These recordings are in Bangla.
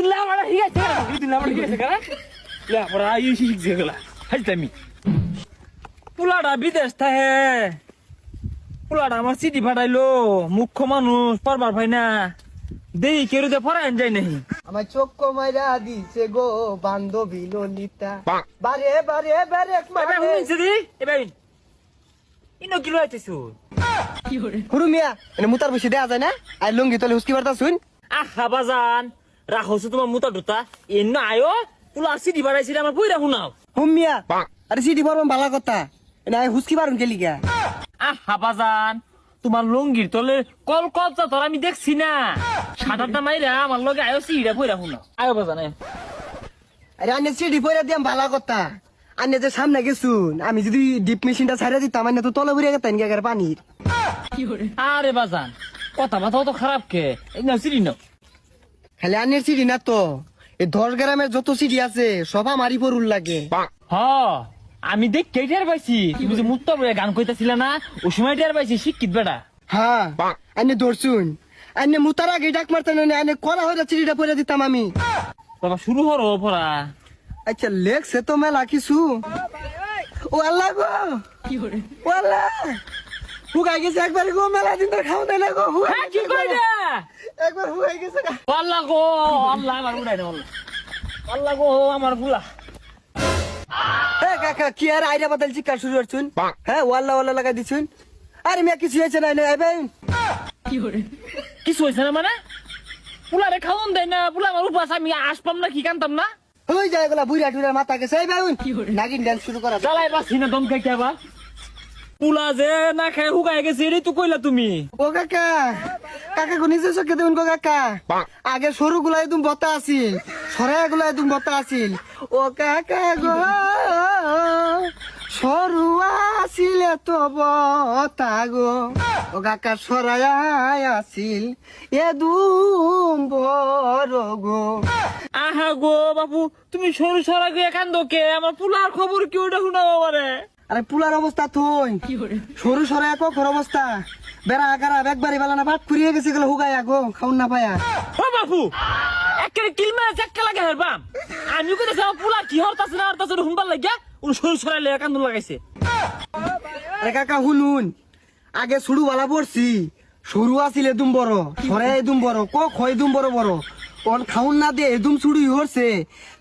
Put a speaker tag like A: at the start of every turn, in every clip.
A: তুই আমার ঠিক আছে তুই আমার ঠিক আছে কেন লে পড়া আই শিখছে গেলা হাইতামি পুলাটা বিদেশ থাকে পুলাটা আমার চিঠি পাঠাইলো মুখ্য মানুষ পারবার ভাই না দেই কেউ যে পড়ায় যায় নাহি
B: আমার চোখ মাইরা দিছে গো বান্ধবী ললিতা বারে বারে বারে
A: এবার শুনছে দি এবার ইনো কি লইতেছু
B: হুরু মিয়া এনে মুতার বসে দেয়া যায় না আর লুঙ্গি তলে হুস্কি বার্তা শুন
A: আহা বাজান রাখছো তোমার মুতা দুটা এন্ন আয়ো পুলা চিঠি পাঠাইছিল আমার বই রাখু নাও
B: হুম মিয়া আরে সিটি বরম ভালো কথা এনে হুস্কি বারুন গেলি গা
A: আহা বাজান তোমার লঙ্গির তলে কল কলটা তোর আমি দেখছি না সাঁতারটা মাইরা আমার লগে আয়ো চিঠিটা বই রাখু নাও আয়ো বাজান
B: আরে আনে সিটি পয়রা দিয়াম ভালো কথা আনে যে সামনে গেছুন আমি যদি ডিপ মেশিনটা ছাড়া দিতাম আনে তো তলে বুড়িয়ে গেতেন গেগার পানির
A: আরে বাজান কথা বাতাও তো খারাপ কে এই নাও চিঠি নাও
B: খালি আনের সিটি না তো এই 10 গ্রামের যত সিটি আছে সব আমারই পরুল লাগে
A: হ আমি দেখ কেটার পাইছি তুমি যে মুক্ত গান কইতাছিল না ওই সময় টের পাইছি শিক্ষিত বেটা
B: হ্যাঁ আনে ধরছুন আনে মুতার আগে ডাক মারতেন আনে কলা হয়ে সিটিটা পয়রা দিতাম আমি
A: বাবা শুরু হরো পড়া
B: আচ্ছা লেখছে তো মেলা কিছু ও আল্লাহ গো ও আল্লাহ হুগাই গেছে একবার গো মেলা দিন ধরে খাও দেয় না গো
A: হ্যাঁ কি কইরা
B: একবার হুগাই গেছে
A: আল্লাহ গো আল্লাহ আমার উড়াই না আল্লাহ গো আমার গুলা
B: এ কাকা কি আর আইরা বদল চিকা শুরু করছুন হ্যাঁ ওয়াল্লা ওয়াল্লা লাগাই দিছুন আরে মিয়া কিছু হয়েছে না আইবেন
A: কিছু হয়েছে না মানে পুলারে খাওয়ান দেয় না পুলা আমার উপাস আমি আসপাম না কি কানতাম না
B: হই যায় গলা বুইরা টুইরা মাথা গেছে আইবেন নাগিন ডান্স শুরু করা
A: চালাই পাচ্ছি না দম খাইতে আবার পুলা যে না খাই হুগাই গেছে এটাই তো কইলা তুমি
B: ও কাকা কাকা গো নিজে চোখে দেখুন গো কাকা আগে সরু গুলাই তুমি বতা আছিল সরাই গুলাই তুমি বতা আছিল ও কাকা গো সরু আছিল তো বতা গো ও কাকা সরাই আছিল এ দুম বড় গো
A: আহা গো বাপু তুমি সরু সরা গিয়ে কান্দো কে আমার পুলার খবর কি ওটা শুনাবো আমারে
B: আরে পুলার অবস্থা তুই সরু সরাই কখর অবস্থা বেড়া আগারা একবারই বেলা না ভাত ফুরিয়ে গেছে গেল হুগাই আগো খাউন না পায়া
A: ও বাপু একেবারে কিলমা চাক্কা লাগে হেরবাম আমি কইতেছি আমার পুলা কি হরতাছে না হরতাছে শুনবার লাগিয়া ওর সরু সরাই লেগে কান্দন লাগাইছে
B: আরে কাকা শুনুন আগে শুরু বালা পড়ছি সরু আছিল এদুম বড় সরাই এদুম বড় কক হয় এদুম বড় বড় ওন খাউন না দিয়ে এদুম চুড়ি হরছে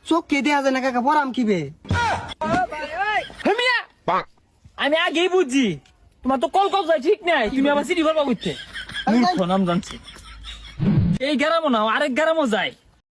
B: চোখ কে দেয়া যায় না কাকা পরাম কিবে
A: মিয়া আমি আগেই বুঝছি তোমার তো কল কল যায় ঠিক নাই তুমি আমার চিঠি ভরবা করতে মূর্খ নাম জানছি এই গ্রামও না আরেক গ্রামও যায়